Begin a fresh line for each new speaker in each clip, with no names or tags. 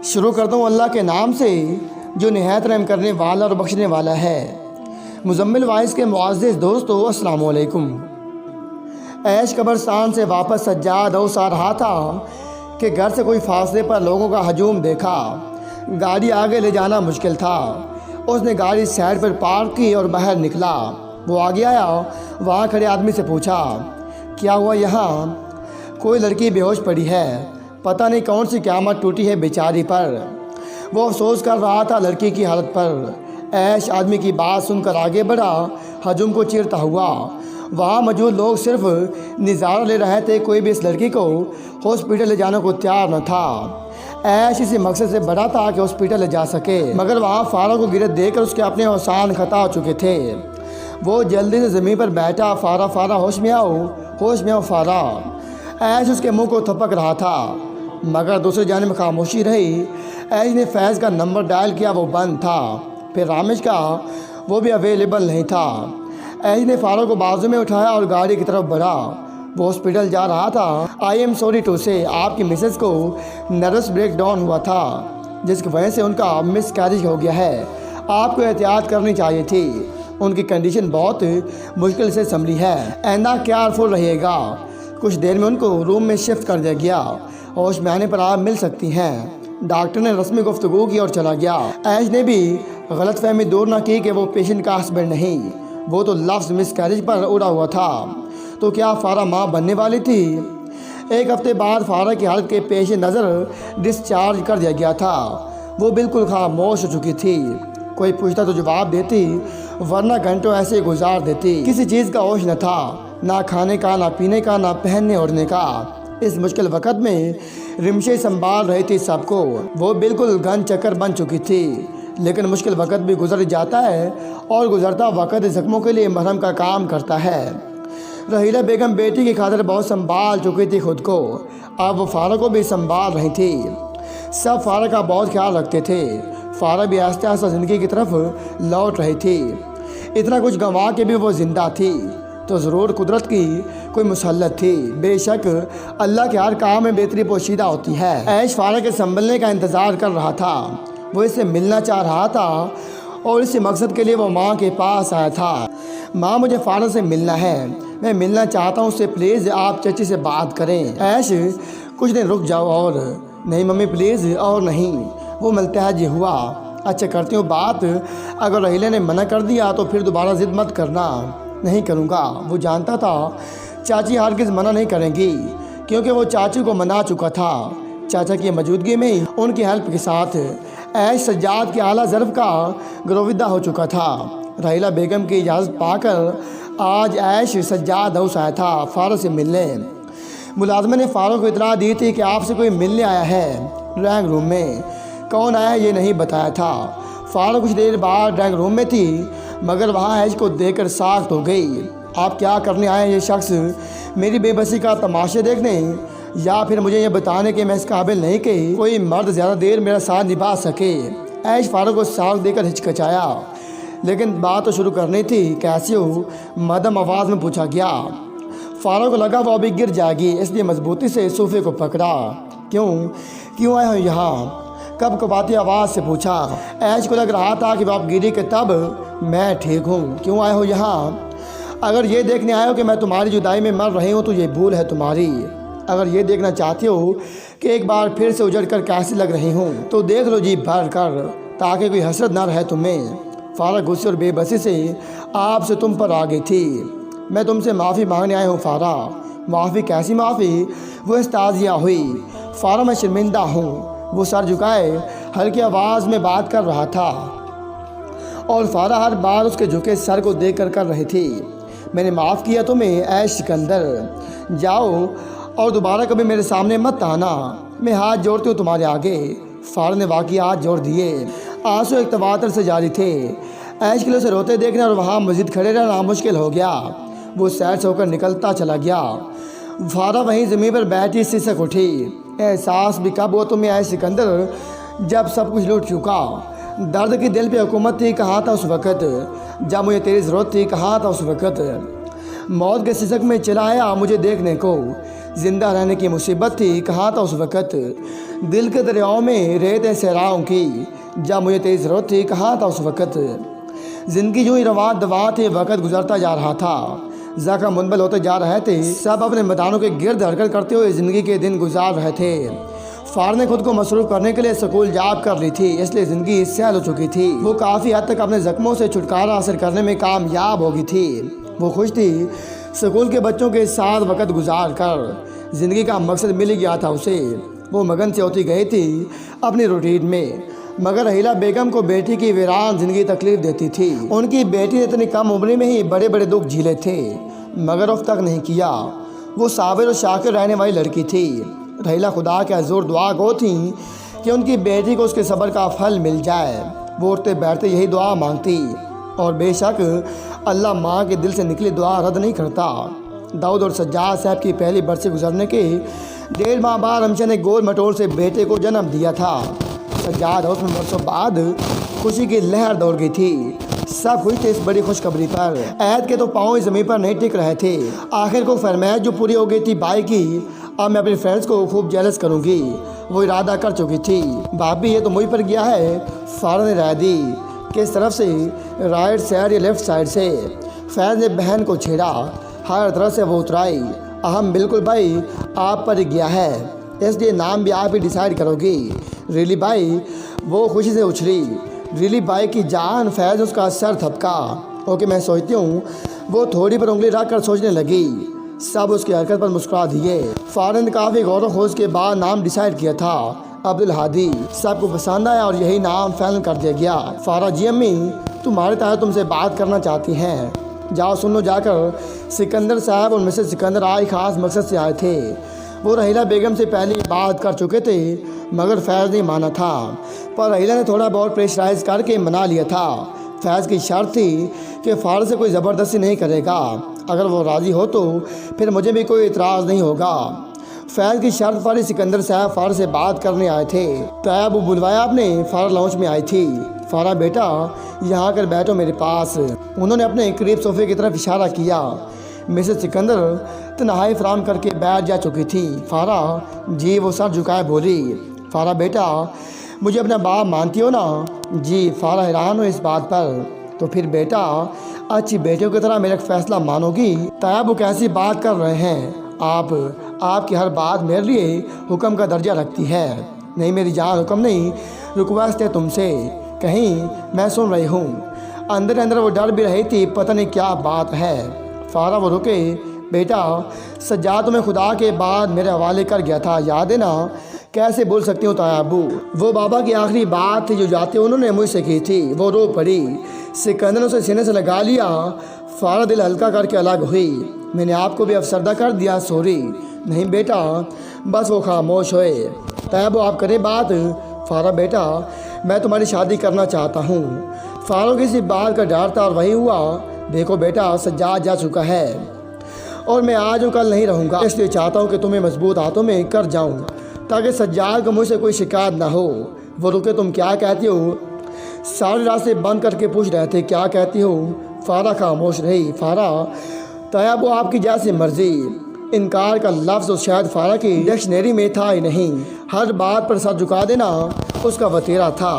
شروع کرتا ہوں اللہ کے نام سے جو نہایت رحم کرنے والا اور بخشنے والا ہے۔ مزمل وائس کے معزز دوستو، السلام علیکم۔ عیش قبرستان سے واپس سجاد اوس آ رہا تھا کہ گھر سے کوئی فاصلے پر لوگوں کا ہجوم دیکھا۔ گاڑی آگے لے جانا مشکل تھا۔ اس نے گاڑی سائڈ پر پارک کی اور باہر نکلا۔ وہ آگے آیا، وہاں کھڑے آدمی سے پوچھا، کیا ہوا یہاں؟ کوئی لڑکی بے ہوش پڑی ہے، پتہ نہیں کون سی قیامت ٹوٹی ہے بیچاری پر۔ وہ افسوس کر رہا تھا لڑکی کی حالت پر۔ عیش آدمی کی بات سن کر آگے بڑھا، ہجوم کو چیرتا ہوا۔ وہاں موجود لوگ صرف نظارہ لے رہے تھے، کوئی بھی اس لڑکی کو ہاسپٹل لے جانے کو تیار نہ تھا۔ عیش اسی مقصد سے بڑا تھا کہ ہاسپٹل لے جا سکے، مگر وہاں فارا کو گرت دیکھ کر اس کے اپنے اوسان خطا ہو چکے تھے۔ وہ جلدی سے زمین پر بیٹھا، فارا فارا ہوش میں آؤ، ہوش میں آؤ فارا۔ عیش اس کے منہ کو تھپک رہا تھا، مگر دوسری جانب خاموشی رہی۔ عیش نے فیض کا نمبر ڈائل کیا، وہ بند تھا۔ پھر رامش کا، وہ بھی اویلیبل نہیں تھا۔ عیش نے فارا کو بازو میں اٹھایا اور گاڑی کی طرف بڑھا۔ وہ ہاسپٹل جا رہا تھا۔ آئی ایم سوری ٹو سے، آپ کی مسز کو نروس بریک ڈاؤن ہوا تھا، جس کی وجہ سے ان کا مس کیریج ہو گیا ہے۔ آپ کو احتیاط کرنی چاہیے تھی، ان کی کنڈیشن بہت مشکل سے سنبھلی ہے، آئندہ کیئرفل رہیے گا۔ کچھ دیر میں ان کو روم میں شفٹ کر دیا گیا، ہوش میں آنے پر آپ مل سکتی ہیں۔ ڈاکٹر نے رسمی گفتگو کی اور چلا گیا۔ عیش نے بھی غلط فہمی دور نہ کی کہ وہ پیشنٹ کا ہسبینڈ نہیں، وہ تو لفظ مس کیریج پر اڑا ہوا تھا۔ تو کیا فارا ماں بننے والی تھی؟ ایک ہفتے بعد فارا کی حالت کے پیش نظر ڈسچارج کر دیا گیا تھا۔ وہ بالکل خاموش ہو چکی تھی۔ کوئی پوچھتا تو جواب دیتی، ورنہ گھنٹوں ایسے گزار دیتی۔ کسی چیز کا ہوش نہ تھا، نہ کھانے کا، نہ پینے کا، نہ پہننے اوڑھنے کا۔ اس مشکل وقت میں رمشیں سنبھال رہی تھی سب کو۔ وہ بالکل گن چکر بن چکی تھی۔ لیکن مشکل وقت بھی گزر جاتا ہے، اور گزرتا وقت زخموں کے لیے مرہم کا کام کرتا ہے۔ رحیلہ بیگم بیٹی کی خاطر بہت سنبھال چکی تھی خود کو، اب وہ فارا کو بھی سنبھال رہی تھی۔ سب فارا کا بہت خیال رکھتے تھے۔ فارا بھی آہستہ آہستہ زندگی کی طرف لوٹ رہی تھی۔ اتنا کچھ گنوا کے بھی وہ زندہ تھی تو ضرور قدرت کی کوئی مسلط تھی۔ بے شک اللہ کے ہر کام میں بہتری پوشیدہ ہوتی ہے۔ عیش فارا کے سنبھلنے کا انتظار کر رہا تھا۔ وہ اس سے ملنا چاہ رہا تھا، اور اسی مقصد کے لیے وہ ماں کے پاس آیا تھا۔ ماں، مجھے فارا سے ملنا ہے، میں ملنا چاہتا ہوں اس سے، پلیز آپ چچی سے بات کریں۔ عیش، کچھ دن رک جاؤ۔ اور نہیں ممی پلیز، اور نہیں۔ وہ ملتحج ہوا۔ اچھا کرتی ہوں بات، اگر رحیلہ نے منع کر دیا تو پھر دوبارہ ضد مت کرنا۔ نہیں کروں گا۔ وہ جانتا تھا چاچی ہرگز منع نہیں کریں گی، کیونکہ وہ چاچی کو منا چکا تھا، چاچا کی موجودگی میں ان کی ہیلپ کے ساتھ۔ عیش سجاد کے اعلیٰ ظرف کا گرویدہ ہو چکا تھا۔ رحیلہ بیگم کی اجازت پا کر آج عیش سجاد ہاؤس آیا تھا فارا سے ملنے۔ ملازمہ نے فارا کو اطلاع دی تھی کہ آپ سے کوئی ملنے آیا ہے ڈرائنگ روم میں۔ کون آیا یہ نہیں بتایا تھا۔ فارا کچھ دیر بعد ڈرائنگ روم میں تھی، مگر وہاں عیش کو دیکھ کر ساخت ہو گئی۔ آپ کیا کرنے آئے؟ یہ شخص میری بے بسی کا تماشے دیکھنے، یا پھر مجھے یہ بتانے کہ میں اس قابل نہیں کہ کوئی مرد زیادہ دیر میرا ساتھ نبھا سکے؟ عیش فارا کو ساخت دے کر ہچکچایا، لیکن بات تو شروع کرنی تھی۔ کیسی ہو؟ مدھم آواز میں پوچھا گیا۔ فارا کو لگا وہ ابھی گر جائے گی، اس لیے مضبوطی سے صوفے کو پکڑا۔ کیوں آئے ہو یہاں؟ کب کباتی آواز سے پوچھا۔ عیش کو لگ رہا تھا کہ وہ اب گری کہ تب میں ٹھیک ہوں۔ کیوں آئے ہو یہاں؟ اگر یہ دیکھنے آئے ہو کہ میں تمہاری جدائی میں مر رہی ہوں تو یہ بھول ہے تمہاری۔ اگر یہ دیکھنا چاہتے ہو کہ ایک بار پھر سے اجڑ کر کیسی لگ رہی ہوں تو دیکھ لو جی بھر کر، تاکہ کوئی حسرت نہ رہے تمہیں۔ فارا غصے اور بے بسی سے آپ سے تم پر آ گئی تھی۔ میں تم سے معافی مانگنے آیا ہوں فارا۔ معافی؟ کیسی معافی؟ وہ استعزیہ ہوئی۔ فارا، میں شرمندہ ہوں۔ وہ سر جھکائے ہلکی آواز میں بات کر رہا تھا، اور فارا ہر بار اس کے جھکے سر کو دیکھ کر رہی تھی۔ میں نے معاف کیا تمہیں عیش سکندر، جاؤ اور دوبارہ کبھی میرے سامنے مت آنا۔ میں ہاتھ جوڑتی ہوں تمہارے آگے۔ فارا نے واقعی ہاتھ جوڑ دیے۔ آنسو ایک تواتر سے جاری تھے۔ عیش کے لیے اسے روتے دیکھنا اور وہاں مزید کھڑے رہنا مشکل ہو گیا۔ وہ سیر سے ہو کر نکلتا چلا گیا۔ فارا وہیں زمین پر بیٹھی سسک اٹھی۔ احساس بھی کب ہوا تمہیں عیش سکندر، جب سب کچھ لوٹ چکا؟ درد کی دل پہ حکومت تھی، کہاں تھا اس وقت؟ جب مجھے تیری ضرورت تھی، کہاں تھا اس وقت؟ موت کے سسک میں چلا آیا مجھے دیکھنے کو، زندہ رہنے کی مصیبت تھی کہاں تھا اس وقت، دل کے دریاؤں میں ریتیں صحراؤں کی، جب مجھے تیری ضرورت تھی کہاں تھا اس وقت۔ زندگی جو ہی رواں دواں تھی، وقت گزرتا جا رہا تھا، زخم منبل ہوتے جا رہے تھے، سب اپنے میدانوں کے گرد حرکت کرتے ہوئے زندگی کے دن گزار رہے تھے۔ فار نے خود کو مصروف کرنے کے لیے سکول جاب کر لی تھی، اس لیے زندگی سہل ہو چکی تھی، وہ کافی حد تک اپنے زخموں سے چھٹکارا حاصل کرنے میں کامیاب ہو گئی تھی۔ وہ خوش تھی، سکول کے بچوں کے ساتھ وقت گزار کر زندگی کا مقصد مل گیا تھا اسے، وہ مگن سے ہوتی گئی تھی اپنی روٹین میں، مگر رحیلہ بیگم کو بیٹی کی ویران زندگی تکلیف دیتی تھی۔ ان کی بیٹی نے اتنی کم عمری میں ہی بڑے بڑے دکھ جھیلے تھے، مگر اف تک نہیں کیا، وہ صابر و شاکر رہنے والی لڑکی تھی۔ رحیلہ خدا کے حضور دعا گو تھیں کہ ان کی بیٹی کو اس کے صبر کا پھل مل جائے، وہ اٹھتے بیٹھتے یہی دعا مانگتی، اور بے شک اللہ ماں کے دل سے نکلی دعا رد نہیں کرتا۔ داؤد اور سجاد صاحب کی پہلی برسی گزرنے کے 1.5 ماہ بعد ہمشہ نے گول مٹول سے بیٹے کو جنم دیا تھا۔ سجاد ہاؤس میں برسوں بعد خوشی کی لہر دوڑ گئی تھی، سب خوش تھے اس بڑی خوشخبری پر۔ عید کے تو پاؤں زمین پر نہیں ٹک رہے تھے، آخر کو فرمائش جو پوری ہو گئی تھی بھائی کی، اب میں اپنے فرینڈس کو خوب جیلس کروں گی، وہ ارادہ کر چکی تھی۔ بھابھی یہ تو مجھ پر گیا ہے، فارا نے رائے دی، کس طرف سے، رائٹ سائڈ یا لیفٹ سائڈ سے۔ فیض نے بہن کو چھیڑا، ہر طرف سے وہ اترائی، اہم بالکل بھائی آپ پر گیا ہے، اس لیے نام بھی آپ ہی ڈیسائیڈ کرو گی۔ ریلی بھائی، وہ خوشی سے اچھلی، ریلی بھائی کی جان۔ فیض اس کا سر تھپکا، اوکے میں سوچتی ہوں، وہ تھوڑی پر انگلی رکھ کر سوچنے لگی، سب اس کی حرکت پر مسکرا دیے۔ فارن نے کافی غور و خوض کے بعد نام ڈیسائیڈ کیا تھا، عبدالہادی، سب کو پسند آیا اور یہی نام فائنل کر دیا گیا۔ فارا جی امی تمہارے تحت تم سے بات کرنا چاہتی ہیں، جاؤ سن لو جا کر۔ سکندر صاحب اور مسز سکندر آج خاص مقصد سے آئے تھے، وہ رحیلہ بیگم سے پہلے بات کر چکے تھے، مگر فیض نہیں مانا تھا، پر رحیلہ نے تھوڑا بہت پریشرائز کر کے منا لیا تھا۔ فیض کی شرط تھی کہ فار سے کوئی زبردستی نہیں کرے گا، اگر وہ راضی ہو تو پھر مجھے بھی کوئی اعتراض نہیں ہوگا۔ فیض کی شرط پر سکندر صاحب فار سے بات کرنے آئے تھے۔ طیب وہ بلوایا آپ نے، فار لاؤنج میں آئی تھی۔ فارا بیٹا یہاں آ کر بیٹھو میرے پاس، انہوں نے اپنے قریب صوفے کی طرف اشارہ کیا۔ مسز سکندر تنہائی فراہم کر کے بیٹھ جا چکی تھی۔ فارا جی، وہ سر جھکائے بولی۔ فارا بیٹا مجھے اپنا باپ مانتی ہو نا؟ جی۔ فارا حیران ہو اس بات پر، تو پھر بیٹا اچھی بیٹیوں کی طرح میرا فیصلہ مانو گی؟ طیب وہ کیسی بات کر رہے ہیں آپ کی ہر بات میرے لیے حکم کا درجہ رکھتی ہے۔ نہیں میری جان، حکم نہیں، ریکویسٹ ہے تم سے، کہیں میں سن رہی ہوں۔ اندر اندر وہ ڈر بھی رہی تھی، پتہ نہیں کیا بات ہے۔ فارا وہ رکے، بیٹا سجاد تمہیں خدا کے بعد میرے حوالے کر گیا تھا، یاد ہے نا؟ کیسے بول سکتی ہوں طیابو، وہ بابا کی آخری بات تھی جو جاتے انہوں نے مجھ سے کی تھی۔ وہ رو پڑی، سکندر نے اسے سینے سے لگا لیا۔ فارا دل ہلکا کر کے الگ ہوئی، میں نے آپ کو بھی افسردہ کر دیا، سوری۔ نہیں بیٹا، بس وہ خاموش ہوئے۔ طیابو آپ کریں بات۔ فارا بیٹا میں تمہاری شادی کرنا چاہتا ہوں۔ فارا کسی بات کا ڈر تھا اور وہی ہوا۔ دیکھو بیٹا سجاد جا چکا ہے اور میں آج ہوں کل نہیں رہوں گا، اس لیے چاہتا ہوں کہ تمہیں مضبوط ہاتھوں میں کر جاؤں تاکہ سجاد کو مجھ سے کوئی شکایت نہ ہو۔ وہ رکے، تم کیا کہتی ہو؟ سارے راستے بند کر کے پوچھ رہے تھے، کیا کہتی ہو؟ فارا خاموش رہی۔ فارا طیب وہ آپ کی جیسی مرضی، انکار کا لفظ شاید فارا کی ڈکشنری میں تھا ہی نہیں، ہر بات پر سر جھکا دینا اس کا وتیرہ تھا۔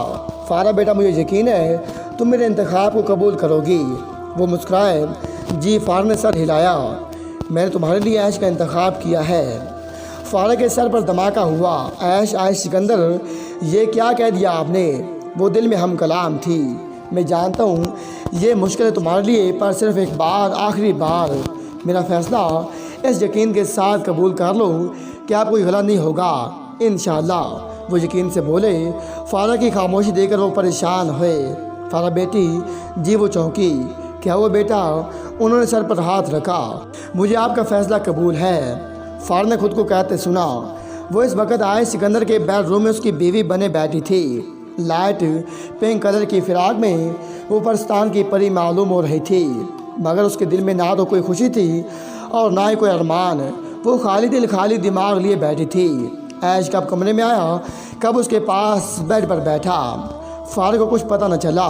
فارا بیٹا مجھے یقین ہے تم میرے انتخاب کو قبول کرو گی۔ وہ مسکرائے، جی۔ فارا نے سر ہلایا، میں نے تمہارے لیے عیش کا انتخاب کیا ہے۔ فارا کے سر پر دھماکہ ہوا، عیش عیش سکندر یہ کیا کہہ دیا آپ نے؟ وہ دل میں ہم کلام تھی، میں جانتا ہوں یہ مشکل ہے تمہارے لیے، پر صرف ایک بار، آخری بار میرا فیصلہ اس یقین کے ساتھ قبول کر لو کہ آپ کوئی غلط نہیں ہوگا انشاءاللہ۔ وہ یقین سے بولے۔ فارا کی خاموشی دیکھ کر وہ پریشان ہوئے۔ فارا بیٹی جی۔ وہ چونکی، کیا ہوا بیٹا؟ انہوں نے سر پر ہاتھ رکھا، مجھے آپ کا فیصلہ قبول ہے۔ فارا نے خود کو کہتے سنا۔ وہ اس وقت آئے سکندر کے بیڈ روم میں اس کی بیوی بنے بیٹھی تھی، لائٹ پنک کلر کی فراق میں وہ پرستان کی پری معلوم ہو رہی تھی، مگر اس کے دل میں نہ تو کوئی خوشی تھی اور نہ ہی کوئی ارمان، وہ خالی دل خالی دماغ لیے بیٹھی تھی۔ عیش کب کمرے میں آیا، کب اس کے پاس بیڈ پر بیٹھا، فارا کو کچھ پتہ نہ چلا۔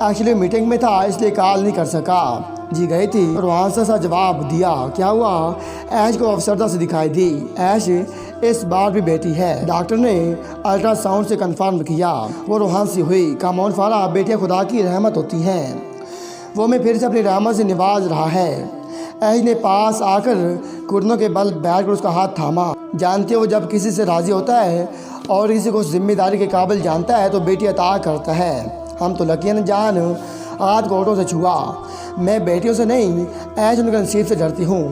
ایکچولی میٹنگ میں تھا اس لیے کال نہیں کر سکا۔ جی گئی تھی اور وہاں سے سا جواب دیا۔ کیا ہوا؟ ایش کو افسردہ سے دکھائی دی۔ ایش اس بار بھی بیٹی ہے۔ ڈاکٹر نے الٹرا ساؤنڈ سے کنفرم کیا۔ وہ روحان سی ہوئی۔ کامون فارا، بیٹیاں خدا کی رحمت ہوتی ہیں، وہ میں پھر سے اپنی رحمت سے نواز رہا ہے۔ ایش نے پاس آ کر گھٹنوں کے بل بیٹھ کر اس کا ہاتھ تھاما۔ جانتے ہو جب کسی سے راضی ہوتا ہے اور کسی کو ذمہ داری کے قابل جانتا ہے تو بیٹی عطا کرتا ہے۔ ہم تو لکین جان ہاتھ کو ہونٹوں سے چھوا۔ میں بیٹیوں سے نہیں، ایش ان کے نصیب سے ڈرتی ہوں۔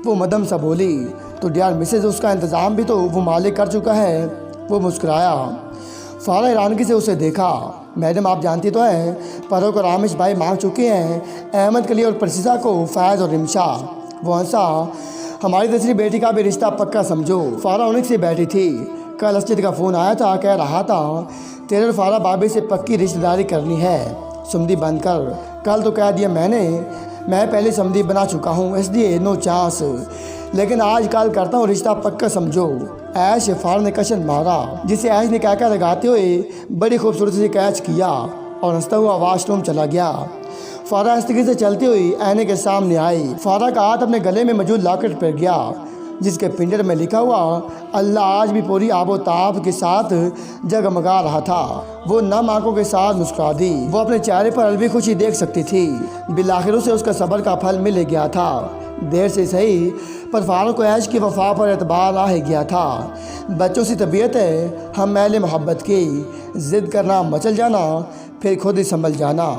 وہ مدم سا بولی۔ تو ڈیئر مسز، اس کا انتظام بھی تو وہ مالک کر چکا ہے۔ وہ مسکرایا۔ فارا حیرانگی سے اسے دیکھا۔ میڈم آپ جانتی تو ہیں، پرو کو رامش بھائی مانگ چکے ہیں، احمد کلی اور پرسیزا کو فیض اور رمشا۔ وہ ہنسا۔ ہماری دوسری بیٹی کا بھی رشتہ پکا سمجھو۔ فارا انک سے بیٹھی تھی۔ کل اسجد کا فون آیا تھا، کہہ رہا تھا تیرے اور فارا بابی سے پکی رشتہ داری کرنی ہے، سمدھی بند کر۔ کل تو کہہ دیا میں پہلے سمدھی بنا چکا ہوں، اس لیے نو چانس، لیکن آج کل کرتا ہوں رشتہ پکا سمجھو۔ ایش، فارا نے کشن مارا، جسے ایش نے کہہ لگاتے ہوئے بڑی خوبصورتی سے کیچ کیا اور ہنستا ہوا واش روم چلا گیا۔ فارا استگی سے چلتی ہوئی آئینے کے سامنے آئی۔ فارا کا ہاتھ اپنے گلے میں موجود لاکٹ پر گیا جس کے پنجر میں لکھا ہوا اللہ آج بھی پوری آب و تاب کے ساتھ جگمگا رہا تھا۔ وہ نم آنکھوں کے ساتھ مسکرا دی۔ وہ اپنے چہرے پر الوی خوشی دیکھ سکتی تھی۔ بالآخر اسے اس کا صبر کا پھل مل گیا تھا، دیر سے صحیح، پر فارا کو ایش کی وفا پر اعتبار آ گیا تھا۔ بچوں سی طبیعت ہے، ہم اہل محبت کی، ضد کرنا، مچل جانا، پھر خود ہی سنبھل جانا۔